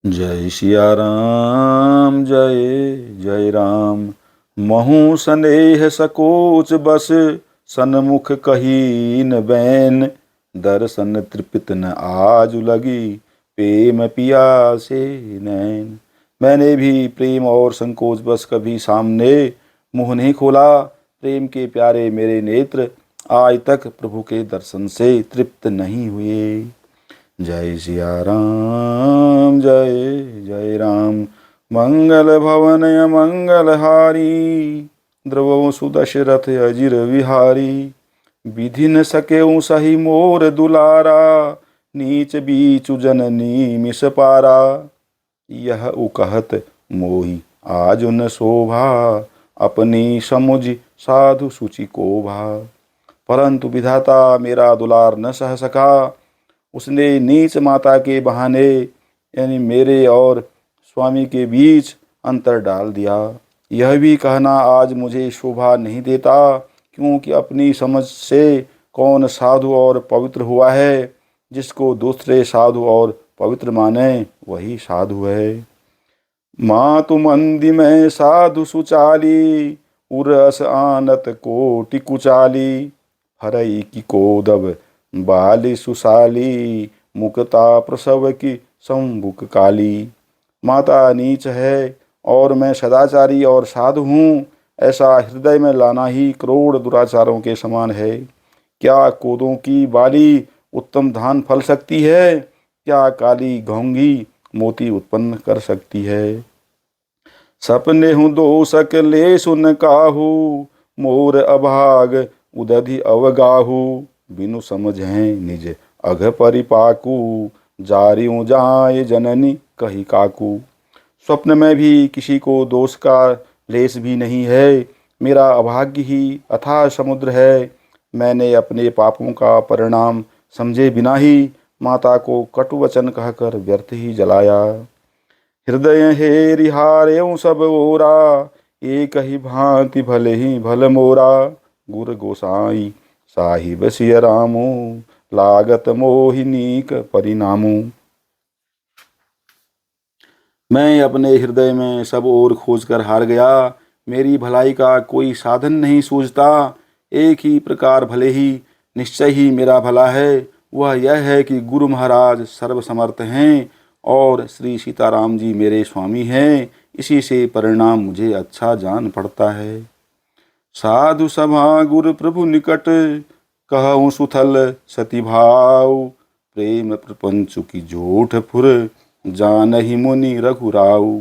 जय सिया राम जय जय राम। महु सनेह सकोच बस सन्मुख कही न बैन। दर्शन तृपित न आज लगी प्रेम पियासे नैन। मैंने भी प्रेम और संकोच बस कभी सामने मुंह नहीं खोला। प्रेम के प्यारे मेरे नेत्र आज तक प्रभु के दर्शन से तृप्त नहीं हुए। जय सिया राम जय जय राम। मंगल भवन मंगल हारी द्रवो सुदशरथ अजिर विहारी। विधि न सके सही मोर दुलारा नीच बीचु जननी मिस पारा। यह उकहत मोहि आज न शोभा अपनी समुझ साधु सुचि को भा। परंतु विधाता मेरा दुलार न सह सका। उसने नीच माता के बहाने यानी मेरे और स्वामी के बीच अंतर डाल दिया। यह भी कहना आज मुझे शोभा नहीं देता, क्योंकि अपनी समझ से कौन साधु और पवित्र हुआ है। जिसको दूसरे साधु और पवित्र माने वही साधु है। मातु मंदी में साधु सुचाली उरस आनत कोटि कुचाली। हरई की कोदब बाली सुशाली मुक्ता प्रसव की संबुक काली। माता नीच है और मैं सदाचारी और साधु हूँ, ऐसा हृदय में लाना ही करोड़ दुराचारों के समान है। क्या कोदों की बाली उत्तम धान फल सकती है? क्या काली घोंगी मोती उत्पन्न कर सकती है? सपने हूँ दो सकले सुन काहू मोर अभाग उदधि अवगाहू। बिनु समझें निज अघ परिपाकू जारियों जाए जननी कही काकू। स्वप्न में भी किसी को दोष का लेस भी नहीं है। मेरा अभाग्य ही अथाह समुद्र है। मैंने अपने पापों का परिणाम समझे बिना ही माता को कटु वचन कहकर व्यर्थ ही जलाया। हृदय हे रिहार्यों सब ओरा एक ही भांति भले ही भल मोरा। गुर गोसाई साहिब सिय रामो लागत मोहिनीक परिणामो। मैं अपने हृदय में सब ओर खोज कर हार गया। मेरी भलाई का कोई साधन नहीं सूझता। एक ही प्रकार भले ही निश्चय ही मेरा भला है, वह यह है कि गुरु महाराज सर्वसमर्थ हैं और श्री सीताराम जी मेरे स्वामी हैं। इसी से परिणाम मुझे अच्छा जान पड़ता है। साधु सभा गुरु प्रभु निकट कहूँ सुथल सती भाव। प्रेम प्रपंच की झूठ फुर जानहि मुनि रघुराऊ।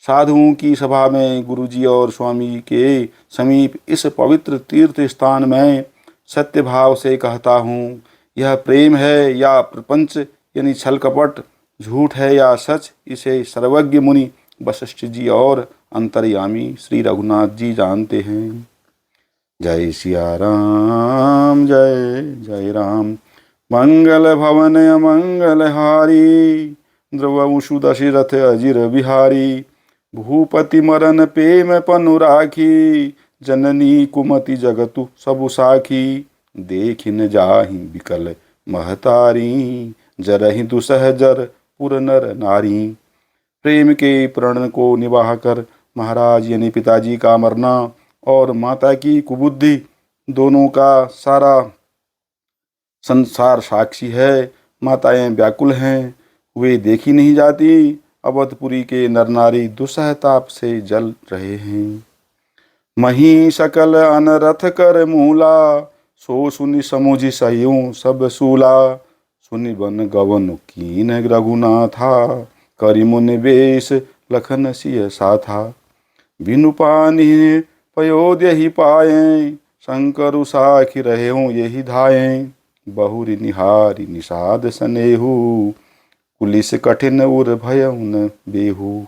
साधुओं की सभा में गुरुजी और स्वामी के समीप इस पवित्र तीर्थ स्थान में सत्य भाव से कहता हूँ। यह प्रेम है या प्रपंच यानी छल कपट, झूठ है या सच, इसे सर्वज्ञ मुनि वशिष्ठ जी और अंतर्यामी श्री रघुनाथ जी जानते हैं। जय सिया राम जय जय राम। मंगल भवन मंगल हारी द्रवंशु दशरथ अजिर बिहारी। भूपति मरन प्रेम पनु राखी जननी कुमति जगतु सबु साखी। देखिन जाहि बिकल महतारी जरहि दुसह जर पुर नर नारी। प्रेम के प्रण को निवाह कर महाराज यानी पिताजी का मरना और माता की कुबुद्धि दोनों का सारा संसार साक्षी है। माताएं व्याकुल हैं, वे देखी नहीं जाती। अवधपुरी के नर नारी दुसह ताप से जल रहे हैं। मही सकल अनरथ कर मूला सो सुनि समुझि सह्यों सब सूला। सुनि बन गवन कीन रघुनाथा करि मुनि बेश लखन सिय साथा। बिनु पानी पयोध्य ही पाए शंकरु साखी रहे हूँ यही धाये। बहुरी निहारी निषाद सनेहू पुलिस कठिन उर भय न बेहू।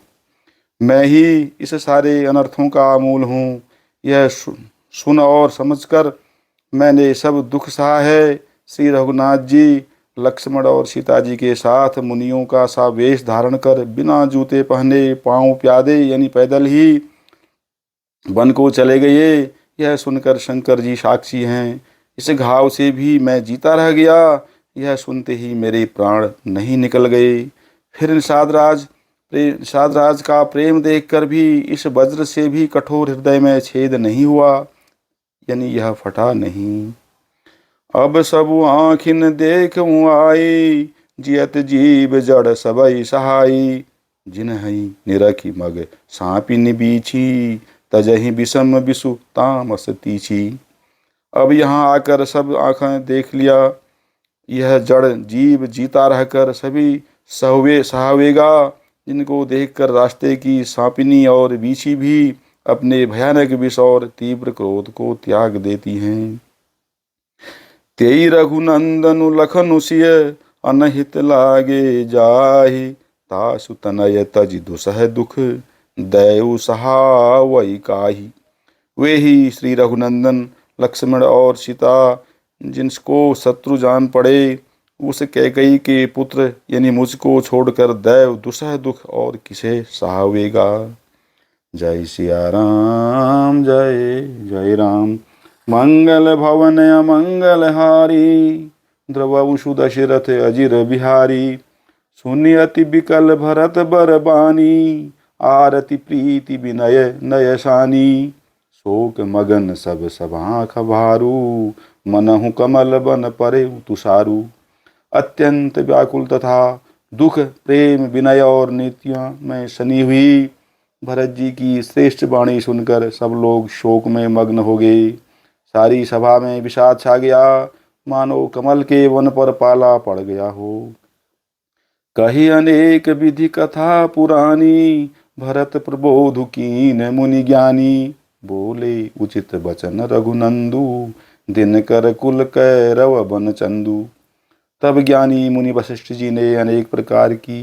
मैं ही इस सारे अनर्थों का मूल हूँ। यह सुन और समझकर मैंने सब दुख सहा है। श्री रघुनाथ जी लक्ष्मण और सीता जी के साथ मुनियों का सा वेश धारण कर बिना जूते पहने पांव प्यादे यानी पैदल ही वन को चले गए। यह सुनकर शंकर जी साक्षी हैं। इस घाव से भी मैं जीता रह गया। यह सुनते ही मेरे प्राण नहीं निकल गए। फिर निषाद राज साधराज का प्रेम देखकर भी इस वज्र से भी कठोर हृदय में छेद नहीं हुआ, यानी यह फटा नहीं। अब सब आँखिन देखूं आई, जियत जीव जड़ सबई सहाई। जिन्हई निरखी मग सापिन बीछी, तजहि विषम विषु तामस तीछी। अब यहाँ आकर सब आँखें देख लिया, यह जड़ जीव जीता रहकर सभी सहावेगा, जिनको देखकर रास्ते की सांपिनी और बीछी भी अपने भयानक विष और तीव्र क्रोध को त्याग देती हैं। तेई रघुनंदनु लखनु सिय, अनहित लागे जाहि। तासु तनय तज दुसह दुख, दयु सहावई काहि। वे ही श्री रघुनंदन लक्ष्मण और सीता जिनको शत्रु जान पड़े, उस कैकई के पुत्र यानी मुझको छोड़कर दैव दुसह दुख और किसे सहावेगा। जय सिया राम, जय जय राम। मंगल भवन अमंगल हारी, द्रवंशु दशरथ अजिर बिहारी। सुनि अति बिकल भरत बर बानी, आरति प्रीति विनय नय सानी। शोक मगन सब सभाख भारू, मनहु कमल बन परे तुषारू। अत्यंत व्याकुल तथा दुख प्रेम विनय और नीतियों में सनी हुई भरत जी की श्रेष्ठ वाणी सुनकर सब लोग शोक में मग्न हो गए। सारी सभा में विषाद छा गया, मानो कमल के वन पर पाला पड़ गया हो। कही अनेक विधि कथा पुरानी, भरत प्रबोधु कीन मुनि ज्ञानी। बोले उचित बचन रघुनंदु, दिनकर कुल कैरव बन चंदू। तब ज्ञानी मुनि वशिष्ठ जी ने अनेक प्रकार की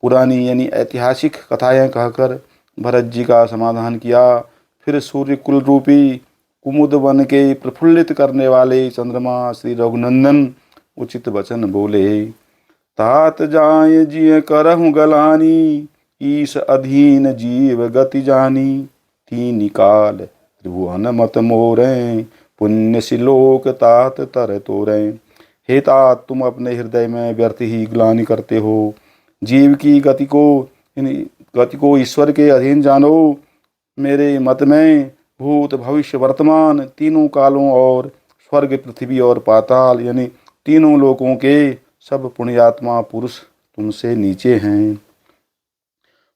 पुरानी यानी ऐतिहासिक कथाएं कहकर भरत जी का समाधान किया। फिर सूर्य कुल रूपी कुमुद बन के प्रफुल्लित करने वाले चंद्रमा श्री रघुनंदन उचित वचन बोले। तात जाय जिय करहु गलानी, ईश अधीन जीव गति जानी। तीन काल त्रिभुवन मत मोरें, पुण्य सिलोक तात तर तोरें। हे तात, तुम अपने हृदय में व्यर्थ ही ग्लानि करते हो। जीव की गति को ईश्वर के अधीन जानो। मेरे मत में भूत भविष्य वर्तमान तीनों कालों और स्वर्ग पृथ्वी और पाताल यानी तीनों लोकों के सब पुण्यात्मा पुरुष तुमसे नीचे हैं।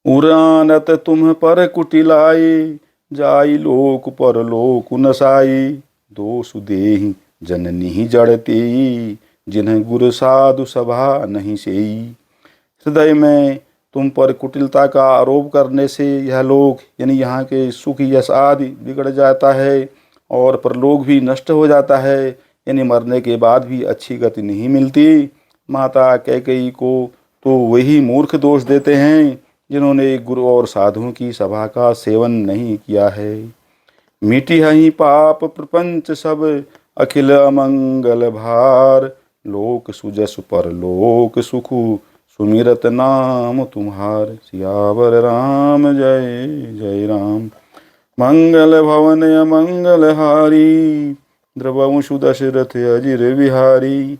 उरानत तुम पर कुटिलाई, जाई लोक पर लोक नसाई। दोष देहि जननी जड़ती, जिन्हें गुरु साधु सभा नहीं सेई। हृदय में तुम पर कुटिलता का आरोप करने से यह लोक यानी यहाँ के सुख यश आदि बिगड़ जाता है और परलोक भी नष्ट हो जाता है, यानी मरने के बाद भी अच्छी गति नहीं मिलती। माता कैकेयी को तो वही मूर्ख दोष देते हैं जिन्होंने गुरु और साधुओं की सभा का सेवन नहीं किया है। मिटी हहीं पाप प्रपंच सब, अखिल अमंगल भार। लोक सुजस पर लोक सुखु, सुमिरत नाम तुम्हार। सियावर राम जय जय राम। मंगल भवन अमंगल हारी, द्रवंशु दशरथ अजिर बिहारी।